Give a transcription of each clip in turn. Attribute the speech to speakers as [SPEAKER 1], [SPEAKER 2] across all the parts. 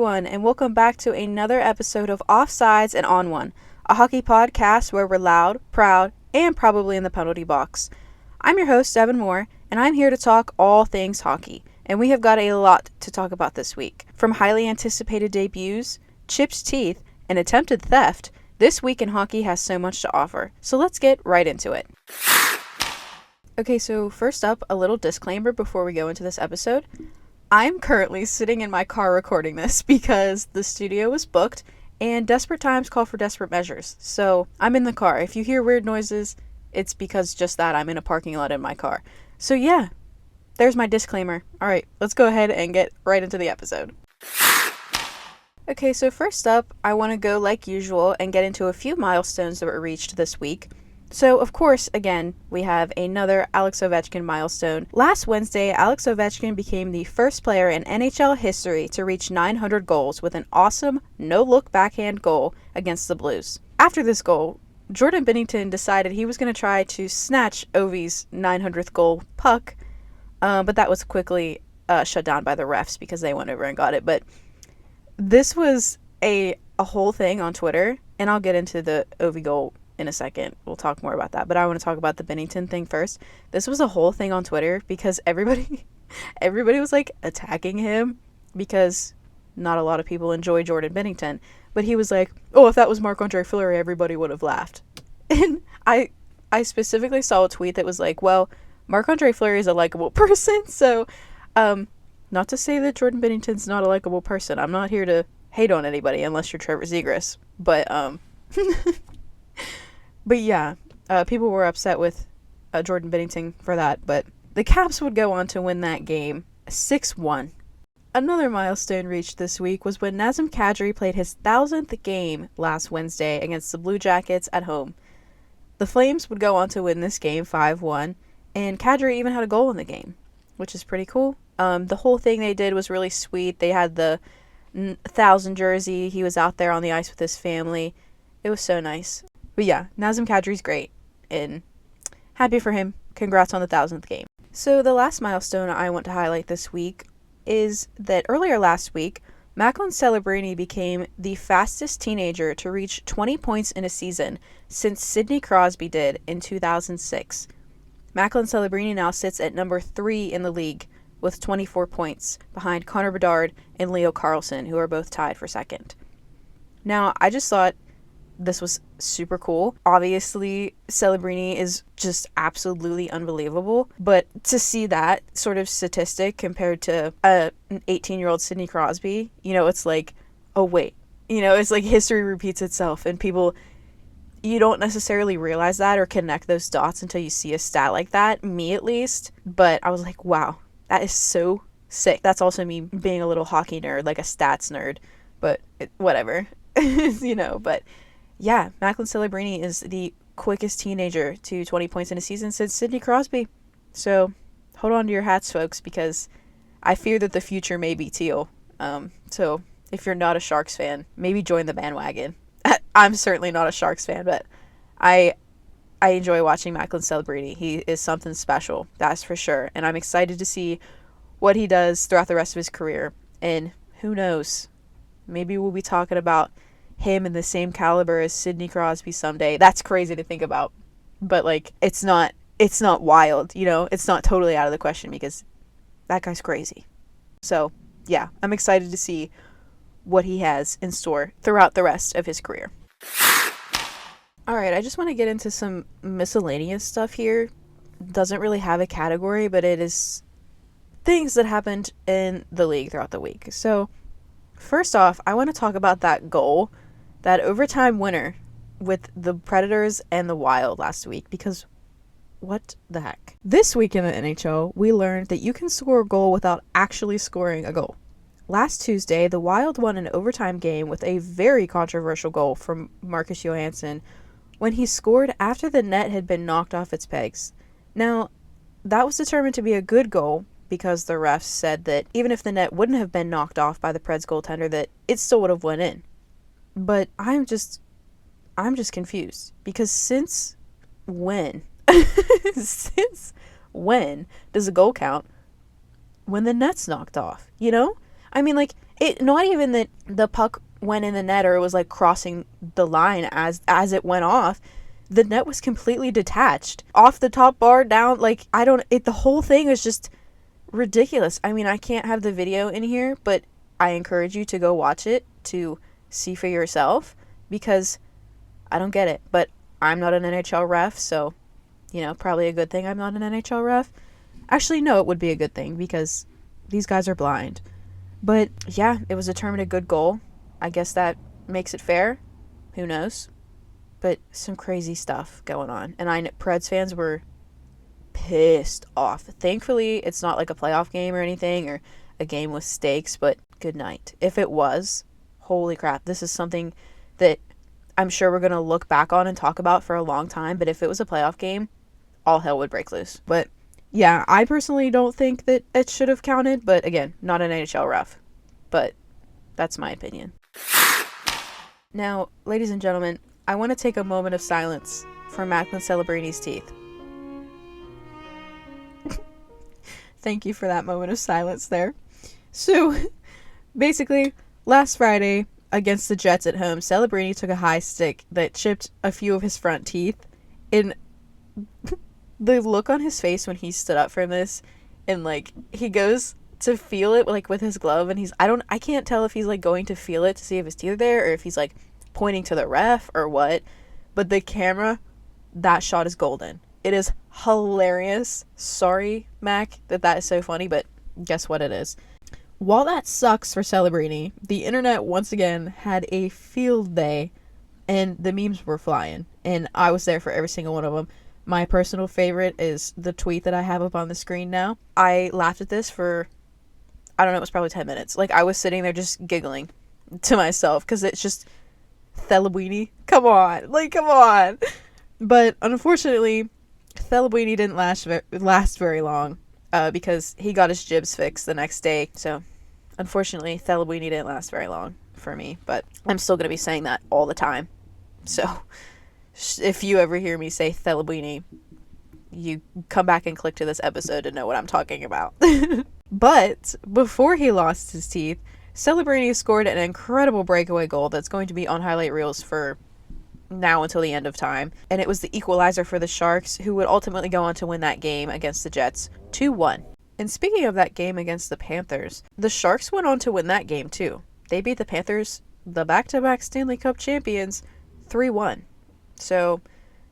[SPEAKER 1] everyone, and welcome back to another episode of Offsides and On One, a hockey podcast where we're loud, proud, and probably in the penalty box. I'm your host, Evan Moore, and I'm here to talk all things hockey, and we have got a lot to talk about this week. From highly anticipated debuts, chipped teeth, and attempted theft, this week in hockey has so much to offer, so let's get right into it. Okay, so first up, a little disclaimer before we go into this episode. I'm currently sitting in my car recording this because the studio was booked and desperate times call for desperate measures. So I'm in the car. If you hear weird noises, it's because just that I'm in a parking lot in my car. So yeah, there's my disclaimer. All right, let's go ahead and get right into the episode. Okay, so first up, I want to go like usual and get into a few milestones that were reached this week. So, of course, again, we have another Alex Ovechkin milestone. Last Wednesday, Alex Ovechkin became the first player in NHL history to reach 900 goals with an awesome no-look backhand goal against the Blues. After this goal, Jordan Binnington decided he was going to try to snatch Ovi's 900th goal puck, but that was quickly shut down by the refs because they went over and got it. But this was a whole thing on Twitter, and I'll get into the Ovi goal in a second. We'll talk more about that, but I want to talk about the Binnington thing first. This was a whole thing on Twitter because everybody was like attacking him because not a lot of people enjoy Jordan Binnington, but he was like, oh, if that was Marc-Andre Fleury, everybody would have laughed. And I specifically saw a tweet that was like, well, Marc-Andre Fleury is a likable person, so not to say that Jordan Binnington's not a likable person. I'm not here to hate on anybody unless you're Trevor Zegras, but But yeah, people were upset with Jordan Binnington for that, but the Caps would go on to win that game 6-1. Another milestone reached this week was when Nazem Kadri played his 1,000th game last Wednesday against the Blue Jackets at home. The Flames would go on to win this game 5-1, and Kadri even had a goal in the game, which is pretty cool. The whole thing they did was really sweet. They had the 1,000 jersey. He was out there on the ice with his family. It was so nice. But yeah, Nazem Kadri's great, and happy for him. Congrats on the 1,000th game. So the last milestone I want to highlight this week is that earlier last week, Macklin Celebrini became the fastest teenager to reach 20 points in a season since Sidney Crosby did in 2006. Macklin Celebrini now sits at number 3 in the league with 24 points, behind Connor Bedard and Leo Carlsson, who are both tied for second. Now, I just thought this was super cool. Obviously, Celebrini is just absolutely unbelievable, but to see that sort of statistic compared to an 18-year-old Sidney Crosby, it's like, oh wait, it's like history repeats itself, and you don't necessarily realize that or connect those dots until you see a stat like that, me at least, but I was like, wow, that is so sick. That's also me being a little hockey nerd, like a stats nerd, but whatever, but yeah, Macklin Celebrini is the quickest teenager to 20 points in a season since Sidney Crosby. So hold on to your hats, folks, because I fear that the future may be teal. So if you're not a Sharks fan, maybe join the bandwagon. I'm certainly not a Sharks fan, but I enjoy watching Macklin Celebrini. He is something special, that's for sure. And I'm excited to see what he does throughout the rest of his career. And who knows, maybe we'll be talking about him in the same caliber as Sidney Crosby someday. That's crazy to think about, but like it's not wild, it's not totally out of the question because that guy's crazy. So yeah, I'm excited to see what he has in store throughout the rest of his career. All right, I just want to get into some miscellaneous stuff here. Doesn't really have a category, but it is things that happened in the league throughout the week. So first off, I want to talk about that goal, that overtime winner with the Predators and the Wild last week, because what the heck? This week in the NHL, we learned that you can score a goal without actually scoring a goal. Last Tuesday, the Wild won an overtime game with a very controversial goal from Marcus Johansson when he scored after the net had been knocked off its pegs. Now, that was determined to be a good goal because the refs said that even if the net wouldn't have been knocked off by the Preds goaltender, that it still would have went in. But I'm just confused because since when does a goal count when the net's knocked off? I mean, like, It not even that the puck went in the net or it was like crossing the line as it went off. The net was completely detached off the top bar down. Like, the whole thing is just ridiculous. I mean, I can't have the video in here, but I encourage you to go watch it to see for yourself, because I don't get it. But I'm not an NHL ref, so, probably a good thing I'm not an NHL ref. Actually, no, it would be a good thing because these guys are blind. But yeah, it was determined a good goal. I guess that makes it fair. Who knows? But some crazy stuff going on. And Preds fans were pissed off. Thankfully, it's not like a playoff game or anything or a game with stakes, but good night. If it was, holy crap, this is something that I'm sure we're going to look back on and talk about for a long time. But if it was a playoff game, all hell would break loose. But yeah, I personally don't think that it should have counted. But again, not an NHL ref. But that's my opinion. Now, ladies and gentlemen, I want to take a moment of silence for Macklin Celebrini's teeth. Thank you for that moment of silence there. So, basically, last Friday against the Jets at home, Celebrini took a high stick that chipped a few of his front teeth. And the look on his face when he stood up from this, and like he goes to feel it like with his glove, and I can't tell if he's like going to feel it to see if his teeth are there or if he's like pointing to the ref or what, but the camera, that shot is golden. It is hilarious. Sorry, Mac, that is so funny, but guess what it is. While that sucks for Celebrini, the internet once again had a field day, and the memes were flying, and I was there for every single one of them. My personal favorite is the tweet that I have up on the screen now. I laughed at this for, I don't know, it was probably 10 minutes. Like, I was sitting there just giggling to myself, because it's just, Celebrini, come on. But unfortunately, Celebrini didn't last very long, because he got his jibs fixed the next day. So, unfortunately, Celebrini didn't last very long for me, but I'm still going to be saying that all the time. So, if you ever hear me say Celebrini, you come back and click to this episode to know what I'm talking about. But before he lost his teeth, Celebrini scored an incredible breakaway goal that's going to be on highlight reels for now until the end of time. And it was the equalizer for the Sharks, who would ultimately go on to win that game against the Jets 2-1. And speaking of that game against the Panthers, the Sharks went on to win that game too. They beat the Panthers, the back-to-back Stanley Cup champions, 3-1. So,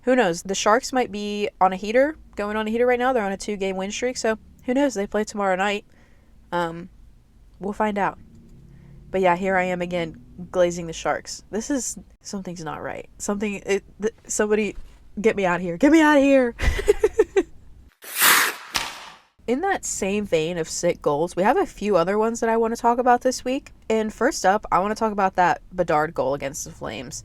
[SPEAKER 1] who knows? The Sharks might be on a heater, going on a heater right now. They're on a 2-game win streak, so who knows? They play tomorrow night. We'll find out. But yeah, here I am again, glazing the Sharks. Something's not right. Somebody, get me out of here. Get me out of here! In that same vein of sick goals, we have a few other ones that I want to talk about this week. And first up, I want to talk about that Bedard goal against the Flames.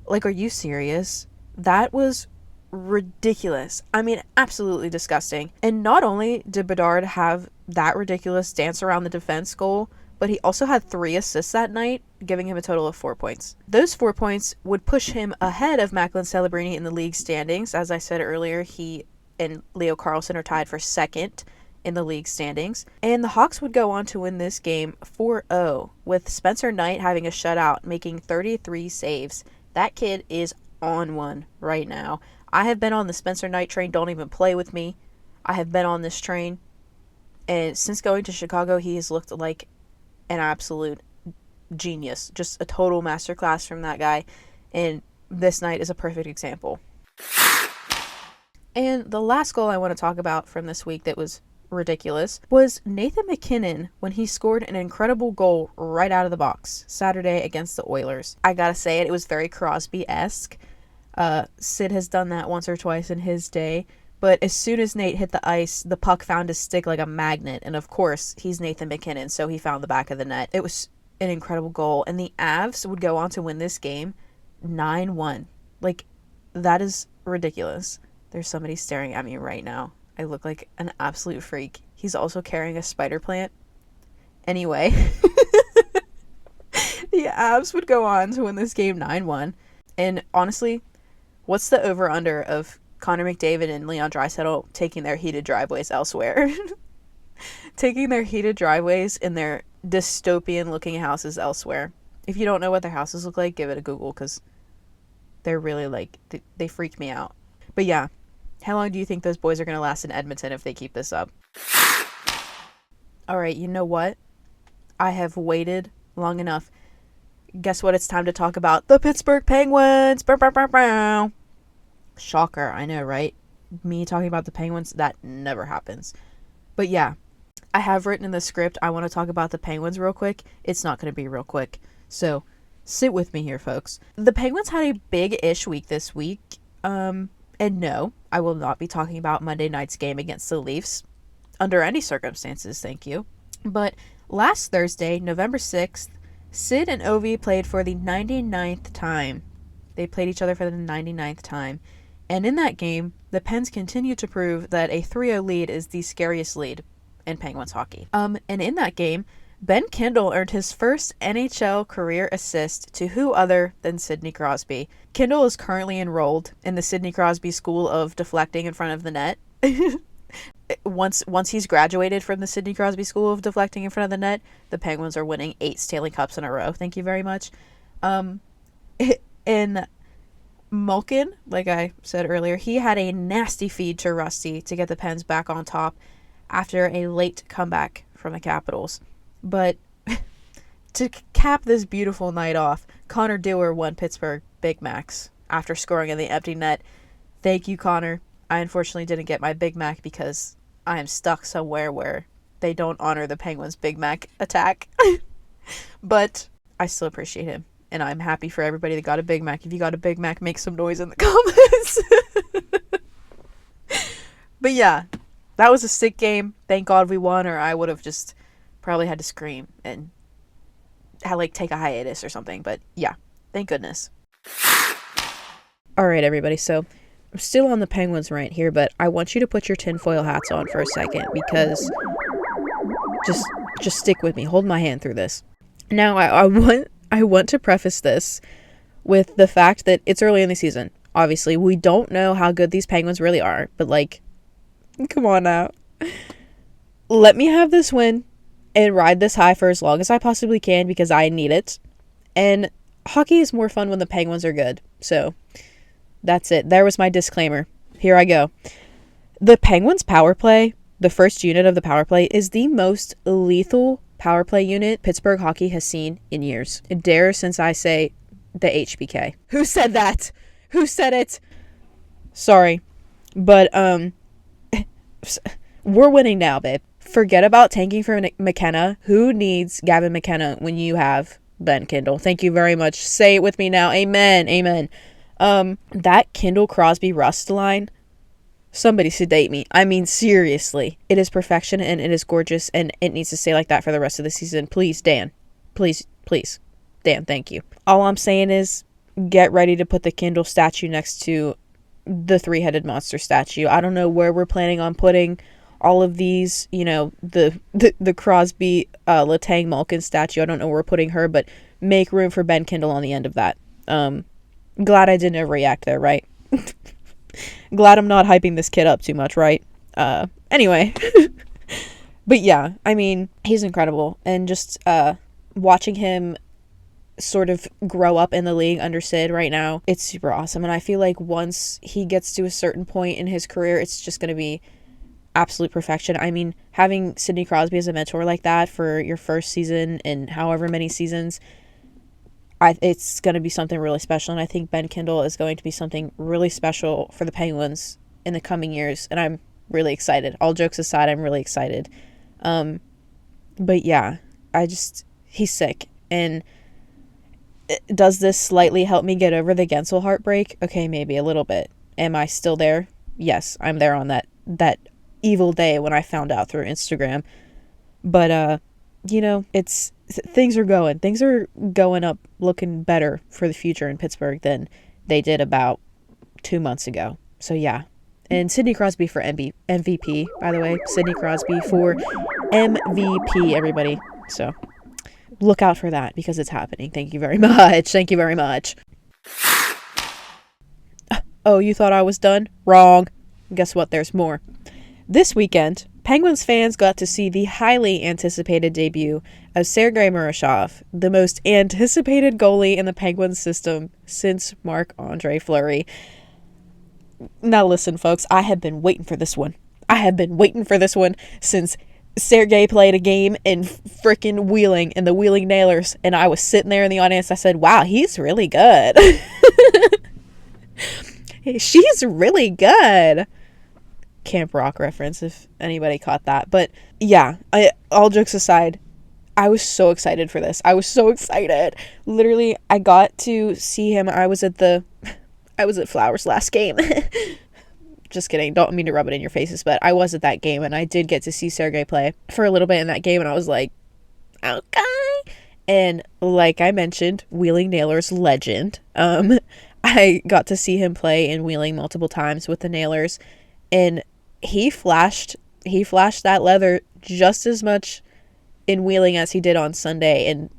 [SPEAKER 1] Like, are you serious? That was ridiculous. I mean, absolutely disgusting. And not only did Bedard have that ridiculous dance around the defense goal, but he also had 3 assists that night, giving him a total of 4 points. Those 4 points would push him ahead of Macklin Celebrini in the league standings. As I said earlier, he and Leo Carlsson are tied for second in the league standings. And the Hawks would go on to win this game 4-0, with Spencer Knight having a shutout, making 33 saves. That kid is on one right now. I have been on the Spencer Knight train. Don't even play with me. I have been on this train. And since going to Chicago, he has looked like an absolute genius. Just a total masterclass from that guy. And this night is a perfect example. And the last goal I want to talk about from this week that was ridiculous was Nathan MacKinnon when he scored an incredible goal right out of the box Saturday against the Oilers. I gotta say it was very Crosby-esque. Sid has done that once or twice in his day, but as soon as Nate hit the ice, the puck found his stick like a magnet, and of course, he's Nathan MacKinnon, so he found the back of the net. It was an incredible goal, and the Avs would go on to win this game 9-1. Like, that is ridiculous. There's somebody staring at me right now. I look like an absolute freak. He's also carrying a spider plant. Anyway, the Avs would go on to win this game 9-1. And honestly, what's the over-under of Connor McDavid and Leon Draisaitl taking their heated driveways elsewhere? Taking their heated driveways in their dystopian looking houses elsewhere. If you don't know what their houses look like, give it a Google, because they're really like, they freak me out. But yeah, how long do you think those boys are going to last in Edmonton if they keep this up? All right, you know what? I have waited long enough. Guess what? It's time to talk about the Pittsburgh Penguins. Bow, bow, bow, bow. Shocker, I know, right? Me talking about the Penguins, that never happens. But yeah, I have written in the script, I want to talk about the Penguins real quick. It's not going to be real quick. So, sit with me here, folks. The Penguins had a big-ish week this week. And no, I will not be talking about Monday night's game against the Leafs. Under any circumstances, thank you. But last Thursday, November 6th, Sid and Ovi played for the 99th time. They played each other for the 99th time. And in that game, the Pens continued to prove that a 3-0 lead is the scariest lead in Penguins hockey. And in that game, Ben Kindle earned his first NHL career assist to who other than Sidney Crosby. Kindle is currently enrolled in the Sidney Crosby School of Deflecting in front of the net. Once he's graduated from the Sidney Crosby School of Deflecting in front of the net, the Penguins are winning 8 Stanley Cups in a row. Thank you very much. In Malkin, like I said earlier, he had a nasty feed to Rusty to get the Pens back on top after a late comeback from the Capitals. But to cap this beautiful night off, Connor Dewar won Pittsburgh Big Macs after scoring in the empty net. Thank you, Connor. I unfortunately didn't get my Big Mac because I am stuck somewhere where they don't honor the Penguins' Big Mac attack. But I still appreciate him. And I'm happy for everybody that got a Big Mac. If you got a Big Mac, make some noise in the comments. But yeah, that was a sick game. Thank God we won, or I would have just probably had to scream and take a hiatus or something. But yeah, thank goodness. All right, everybody. So I'm still on the Penguins rant here, but I want you to put your tinfoil hats on for a second, because just stick with me. Hold my hand through this. Now, I want to preface this with the fact that it's early in the season. Obviously, we don't know how good these Penguins really are, but come on now. Let me have this win and ride this high for as long as I possibly can, because I need it. And hockey is more fun when the Penguins are good. So that's it. There was my disclaimer. Here I go. The Penguins power play, the first unit of the power play, is the most lethal power play unit Pittsburgh hockey has seen in years. It dare since I say the HBK. Who said that? Who said it? Sorry. But, we're winning now, babe. Forget about tanking for McKenna. Who needs Gavin McKenna when you have Ben Kindle? Thank you very much. Say it with me now. Amen. Amen. That Kindle Crosby Rust line, somebody sedate me. I mean, seriously. It is perfection, and it is gorgeous, and it needs to stay like that for the rest of the season. Please, Dan. Please. Dan, thank you. All I'm saying is, get ready to put the Kindle statue next to the 3-headed monster statue. I don't know where we're planning on putting all of these, the Crosby, Letang Malkin statue. I don't know where we're putting her, but make room for Ben Kindle on the end of that. Glad I didn't overreact there, right? Glad I'm not hyping this kid up too much, right? Anyway. But yeah, I mean, he's incredible. And just watching him sort of grow up in the league under Sid right now, it's super awesome. And I feel like once he gets to a certain point in his career, it's just going to be absolute perfection. I mean, having Sidney Crosby as a mentor like that for your first season and however many seasons, it's going to be something really special. And I think Ben Kindle is going to be something really special for the Penguins in the coming years. And I'm really excited. All jokes aside, I'm really excited. But yeah, he's sick. And does this slightly help me get over the Gensel heartbreak? Okay, maybe a little bit. Am I still there? Yes, I'm there on that evil day when I found out through Instagram. But, things are going up, looking better for the future in Pittsburgh than they did about 2 months ago. So yeah. And Sidney Crosby for MVP, by the way. Sidney Crosby for MVP, everybody. So look out for that, because it's happening. Thank you very much. Thank you very much. Oh, you thought I was done? Wrong. Guess what? There's more. This weekend, Penguins fans got to see the highly anticipated debut of Sergei Murashov, the most anticipated goalie in the Penguins system since Marc-Andre Fleury. Now listen, folks, I have been waiting for this one. I have been waiting for this one since Sergei played a game in freaking Wheeling in the Wheeling Nailers, and I was sitting there in the audience. I said, wow, he's really good. She's really good. Camp Rock reference, if anybody caught that. But yeah, all jokes aside, I was so excited for this. I was so excited. Literally, I got to see him. I was at Flowers' last game. Just kidding. Don't mean to rub it in your faces, but I was at that game, and I did get to see Sergei play for a little bit in that game, and I was like, okay. And like I mentioned, Wheeling Nailers legend. I got to see him play in Wheeling multiple times with the Nailers, and he flashed that leather just as much in Wheeling as he did on Sunday, and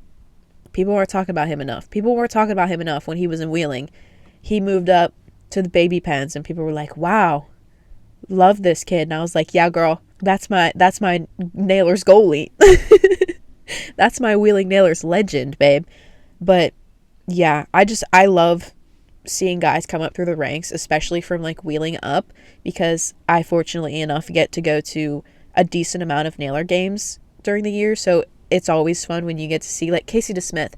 [SPEAKER 1] people weren't talking about him enough. People weren't talking about him enough when he was in Wheeling. He moved up to the baby pens, and people were like, wow, love this kid. And I was like, yeah, girl, that's my Nailers goalie. That's my Wheeling Nailers legend, babe. But yeah, I love seeing guys come up through the ranks, especially from like Wheeling up, because I fortunately enough get to go to a decent amount of Nailer games during the year. So it's always fun when you get to see like Casey DeSmith.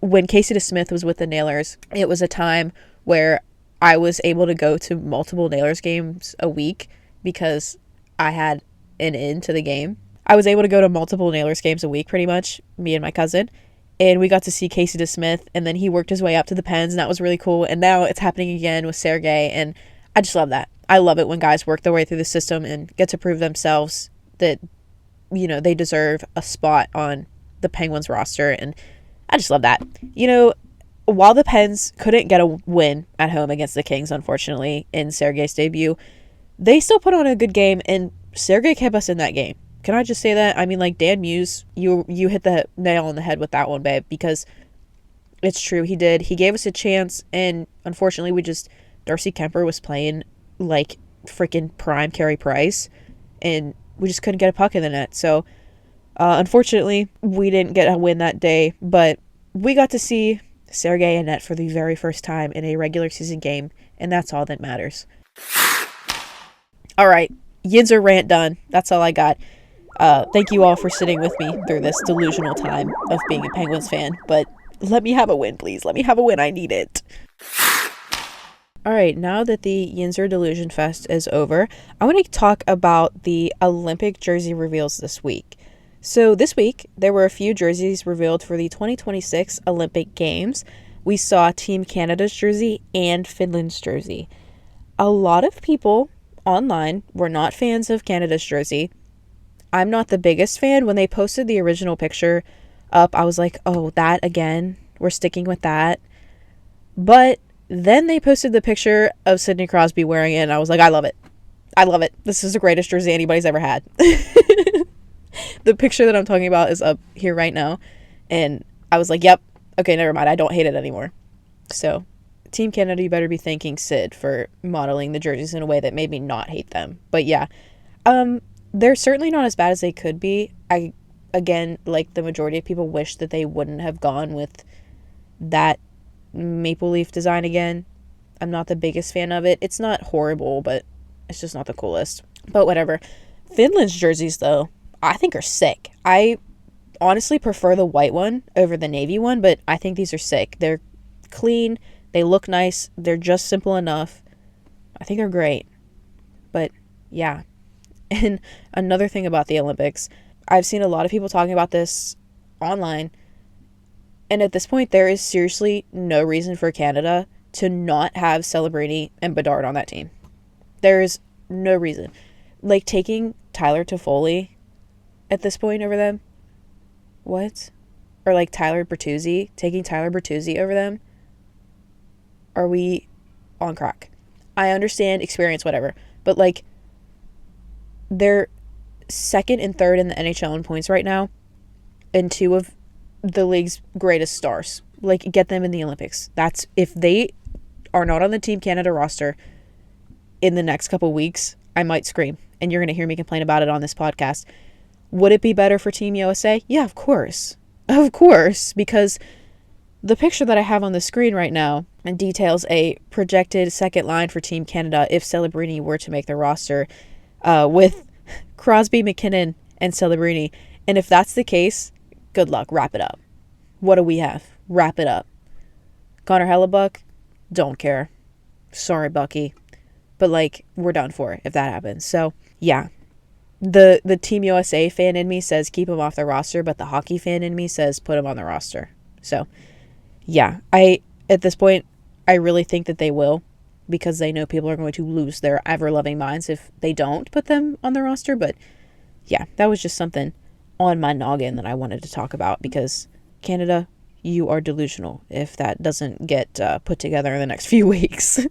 [SPEAKER 1] When Casey DeSmith was with the Nailers, it was a time where I was able to go to multiple Nailers games a week because I had an in to the game. I was able to go to multiple Nailers games a week, pretty much, me and my cousin. And we got to see Casey DeSmith, and then he worked his way up to the Pens, and that was really cool. And now it's happening again with Sergei, and I just love that. I love it when guys work their way through the system and get to prove themselves that, you know, they deserve a spot on the Penguins roster, and I just love that. You know, while the Pens couldn't get a win at home against the Kings, unfortunately, in Sergei's debut, they still put on a good game, and Sergei kept us in that game. Can I just say that? I mean, like, Dan Muse, you hit the nail on the head with that one, babe, because it's true. He did. He gave us a chance, and unfortunately, Darcy Kemper was playing like freaking prime Carey Price, and we just couldn't get a puck in the net. So, unfortunately, we didn't get a win that day, but we got to see Sergei in net for the very first time in a regular season game, and that's all that matters. All right, Yinzer rant done. That's all I got. Thank you all for sitting with me through this delusional time of being a Penguins fan, but let me have a win, please. Let me have a win. I need it. All right, now that the Yinzer Delusion Fest is over, I want to talk about the Olympic jersey reveals this week. So this week, there were a few jerseys revealed for the 2026 Olympic Games. We saw Team Canada's jersey and Finland's jersey. A lot of people online were not fans of Canada's jersey. I'm not the biggest fan. When they posted the original picture up, I was like, oh, that again? We're sticking with that. But then they posted the picture of Sidney Crosby wearing it, and I was like, I love it. I love it. This is the greatest jersey anybody's ever had. The picture that I'm talking about is up here right now, and I was like, yep, okay, never mind. I don't hate it anymore. So, Team Canada, you better be thanking Sid for modeling the jerseys in a way that made me not hate them. But yeah, they're certainly not as bad as they could be. Again, like the majority of people wish that they wouldn't have gone with that maple leaf design again. I'm not the biggest fan of it. It's not horrible, but it's just not the coolest. But whatever. Finland's jerseys, though, I think are sick. I honestly prefer the white one over the navy one, but I think these are sick. They're clean. They look nice. They're just simple enough. I think they're great. But yeah. And another thing about the Olympics, I've seen a lot of people talking about this online, and at this point, there is seriously no reason for Canada to not have Celebrini and Bedard on that team. There is no reason. Like, taking Tyler Toffoli at this point over them? What? Or, like, taking Tyler Bertuzzi over them? Are we on crack? I understand experience, whatever, but, like, they're second and third in the NHL in points right now, and two of the league's greatest stars. Like, get them in the Olympics. That's, if they are not on the Team Canada roster in the next couple weeks, I might scream. and you're going to hear me complain about it on this podcast. Would it be better for Team USA? Yeah, of course. Of course, because the picture that I have on the screen right now details a projected second line for Team Canada if Celebrini were to make the roster, with Crosby, McKinnon, and Celebrini. And if that's the case, good luck. Wrap it up. What do we have? Wrap it up. Connor Hellebuck? Don't care. Sorry, Bucky. But, like, we're done for if that happens. So, yeah. The Team USA fan in me says keep him off the roster, but the hockey fan in me says put him on the roster. So, yeah. At this point, I really think that they will, because they know people are going to lose their ever-loving minds if they don't put them on the roster. But, yeah, that was just something on my noggin that I wanted to talk about, because Canada, you are delusional if that doesn't get put together in the next few weeks.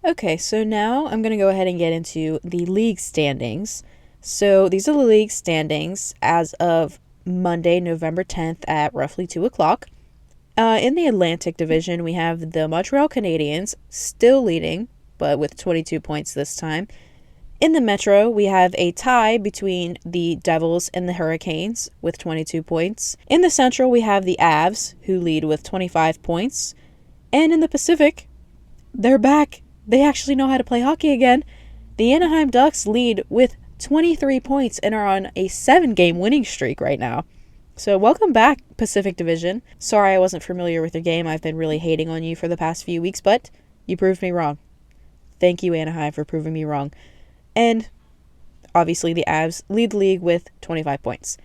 [SPEAKER 1] Okay, so now I'm going to go ahead and get into the league standings. So these are the league standings as of Monday, November 10th at roughly 2 o'clock. In the Atlantic Division, we have the Montreal Canadiens still leading, but with 22 points this time. In the Metro, we have a tie between the Devils and the Hurricanes with 22 points. In the Central, we have the Avs, who lead with 25 points. And in the Pacific, they're back. They actually know how to play hockey again. The Anaheim Ducks lead with 23 points and are on a 7-game winning streak right now. So welcome back, Pacific Division. Sorry I wasn't familiar with your game. I've been really hating on you for the past few weeks, but you proved me wrong. Thank you, Anaheim, for proving me wrong. And obviously the Avs lead the league with 25 points.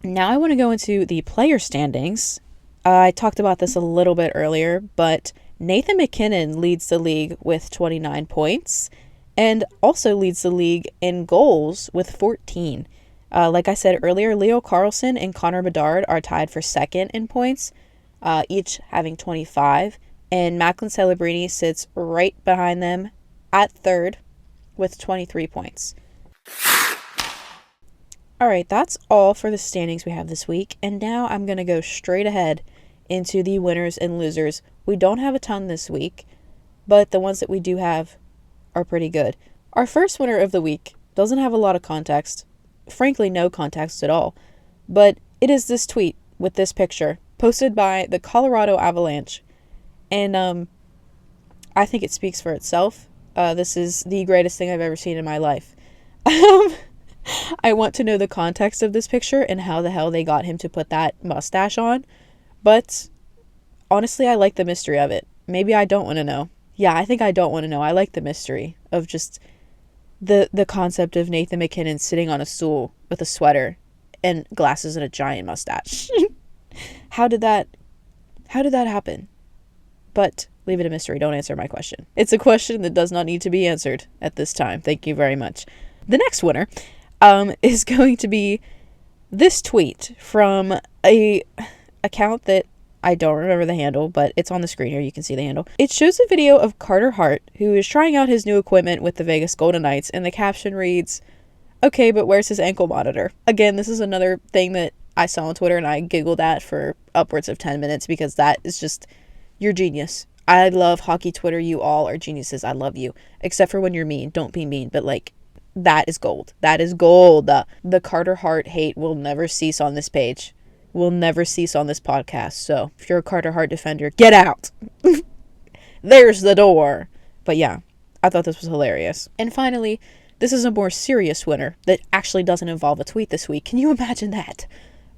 [SPEAKER 1] Now I want to go into the player standings. I talked about this a little bit earlier, but Nathan McKinnon leads the league with 29 points and also leads the league in goals with 14. Like I said earlier, Leo Carlsson and Connor Bedard are tied for second in points, each having 25. And Macklin Celebrini sits right behind them at third with 23 points. All right, that's all for the standings we have this week. And now I'm going to go straight ahead into the winners and losers. We don't have a ton this week, but the ones that we do have are pretty good. Our first winner of the week doesn't have a lot of context. Frankly, no context at all. But it is this tweet with this picture posted by the Colorado Avalanche. And I think it speaks for itself. This is the greatest thing I've ever seen in my life. I want to know the context of this picture and how the hell they got him to put that mustache on. But honestly, I like the mystery of it. Maybe I don't want to know. Yeah, I think I don't want to know. I like the mystery of just the concept of Nathan McKinnon sitting on a stool with a sweater and glasses and a giant mustache. How did that happen? But leave it a mystery. Don't answer my question. It's a question that does not need to be answered at this time. Thank you very much. The next winner is going to be this tweet from a account that I don't remember the handle, but it's on the screen here. You can see the handle. It shows a video of Carter Hart, who is trying out his new equipment with the Vegas Golden Knights, and the caption reads, "Okay, but where's his ankle monitor?" Again, this is another thing that I saw on Twitter, and I giggled at for upwards of 10 minutes because that is just, you're genius. I love hockey Twitter. You all are geniuses. I love you. Except for when you're mean. Don't be mean, but like, that is gold. That is gold. The Carter Hart hate will never cease on this page. Will never cease on this podcast. So if you're a Carter Hart defender, get out. There's the door. But yeah, I thought this was hilarious. And finally, this is a more serious winner that actually doesn't involve a tweet this week. Can you imagine that?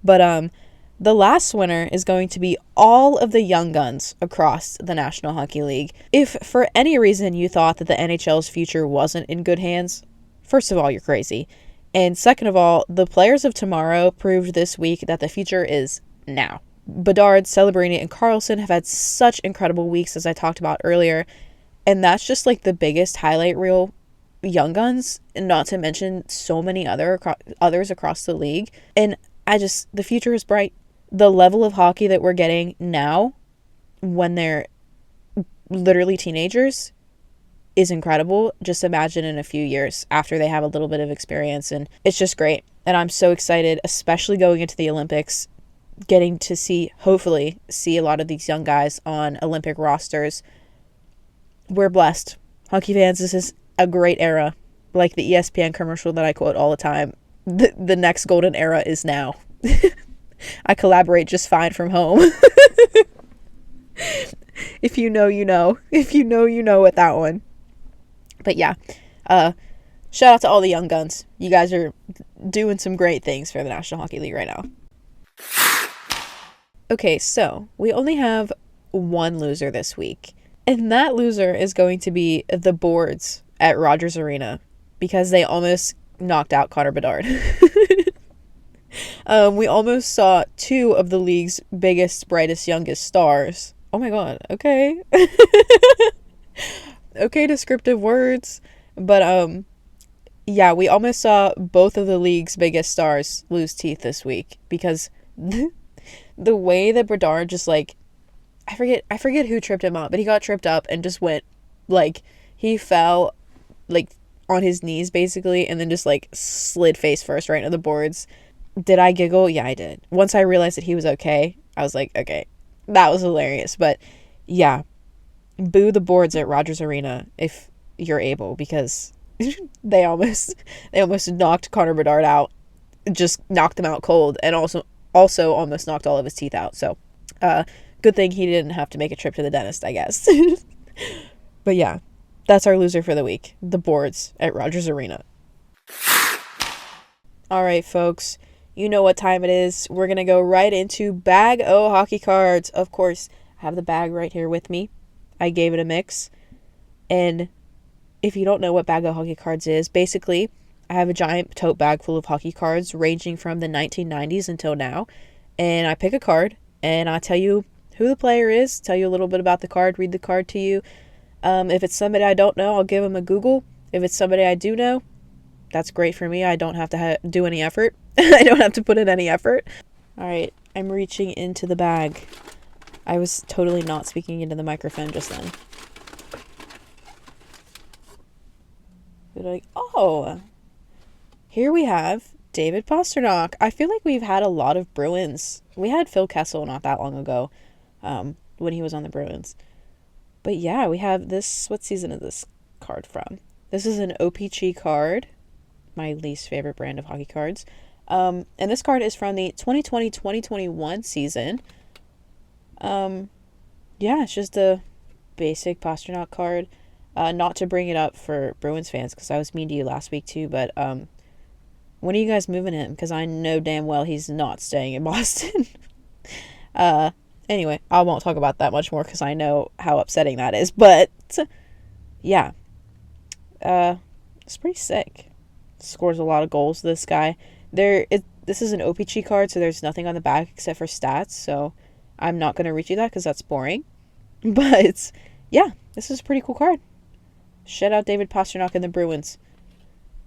[SPEAKER 1] But the last winner is going to be all of the young guns across the National Hockey League. If for any reason you thought that the NHL's future wasn't in good hands, first of all, you're crazy. And second of all, the players of tomorrow proved this week that the future is now. Bedard, Celebrini, and Carlson have had such incredible weeks, as I talked about earlier. And that's just like the biggest highlight reel young guns, and not to mention so many others across the league. And the future is bright. The level of hockey that we're getting now when they're literally teenagers is incredible. Just imagine in a few years after they have a little bit of experience, and it's just great. And I'm so excited, especially going into the Olympics, getting to hopefully see a lot of these young guys on Olympic rosters. We're blessed. Hockey fans, this is a great era. Like the ESPN commercial that I quote all the time. The next golden era is now. I collaborate just fine from home. If you know, you know. If you know, you know with that one. But yeah, shout out to all the young guns. You guys are doing some great things for the National Hockey League right now. Okay, so we only have one loser this week. And that loser is going to be the boards at Rogers Arena because they almost knocked out Connor Bedard. We almost saw two of the league's biggest, brightest, youngest stars. Oh my god, okay. Okay, descriptive words. But, yeah, we almost saw both of the league's biggest stars lose teeth this week because the way that Bedard just, like, I forget who tripped him up, but he got tripped up and just went, like, he fell, like, on his knees, basically, and then just, like, slid face first right into the boards. Did I giggle? Yeah, I did. Once I realized that he was okay, I was like, okay, that was hilarious. But, yeah, boo the boards at Rogers Arena if you're able, because they almost knocked Connor Bedard out, just knocked him out cold, and also almost knocked all of his teeth out. So, good thing he didn't have to make a trip to the dentist, I guess. But yeah, that's our loser for the week. The boards at Rogers Arena. All right, folks. You know what time it is. We're going to go right into Bag O Hockey Cards. Of course, I have the bag right here with me. I gave it a mix. And if you don't know what Bag O Hockey Cards is, basically, I have a giant tote bag full of hockey cards ranging from the 1990s until now. And I pick a card, and I tell you who the player is, tell you a little bit about the card, read the card to you. If it's somebody I don't know, I'll give them a Google. If it's somebody I do know, that's great for me. I don't have to do any effort. I don't have to put in any effort. All right, I'm reaching into the bag. I was totally not speaking into the microphone just then. Like, oh, here we have David Pastrnak. I feel like we've had a lot of Bruins. We had Phil Kessel not that long ago, when he was on the Bruins. But yeah, we have this. What season is this card from? This is an OPG card, my least favorite brand of hockey cards. And this card is from the 2020-2021 season. Yeah, it's just a basic Pastrnak card. Not to bring it up for Bruins fans, because I was mean to you last week too, but when are you guys moving him? Because I know damn well he's not staying in Boston. Anyway, I won't talk about that much more because I know how upsetting that is. But, yeah. It's pretty sick. Scores a lot of goals, this guy. This is an OPG card, so there's nothing on the back except for stats. So, I'm not going to read you that because that's boring. But, yeah, this is a pretty cool card. Shout out David Pastrnak and the Bruins.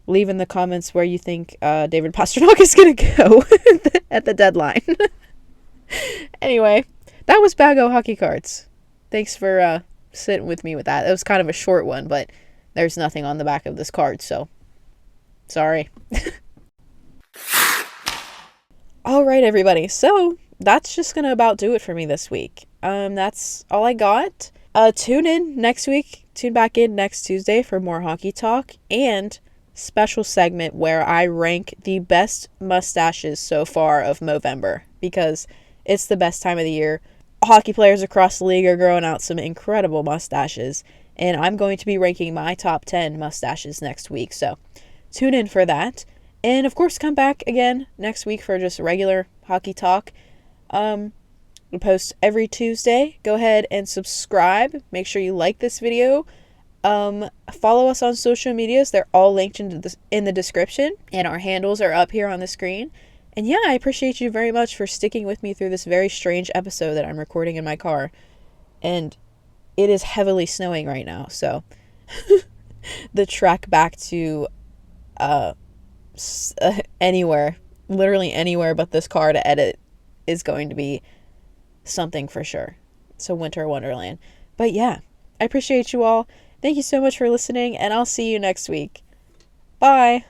[SPEAKER 1] Leave in the comments where you think David Pastrnak is going to go at the deadline. Anyway, that was Bag O Hockey Cards. Thanks for sitting with me with that. It was kind of a short one, but there's nothing on the back of this card, so sorry. All right, everybody. So that's just going to about do it for me this week. That's all I got. Tune in next week. Tune back in next Tuesday for more hockey talk and special segment where I rank the best mustaches so far of Movember, because it's the best time of the year. Hockey players across the league are growing out some incredible mustaches, and I'm going to be ranking my top 10 mustaches next week, so tune in for that. And of course, come back again next week for just regular hockey talk. We post every Tuesday. Go ahead and subscribe. Make sure you like this video. Follow us on social medias. They're all linked in the description, and our handles are up here on the screen. And yeah, I appreciate you very much for sticking with me through this very strange episode that I'm recording in my car. And it is heavily snowing right now, so the trek back to anywhere, literally anywhere but this car to edit, is going to be something for sure. So winter wonderland. But yeah, I appreciate you all. Thank you so much for listening, and I'll see you next week. Bye.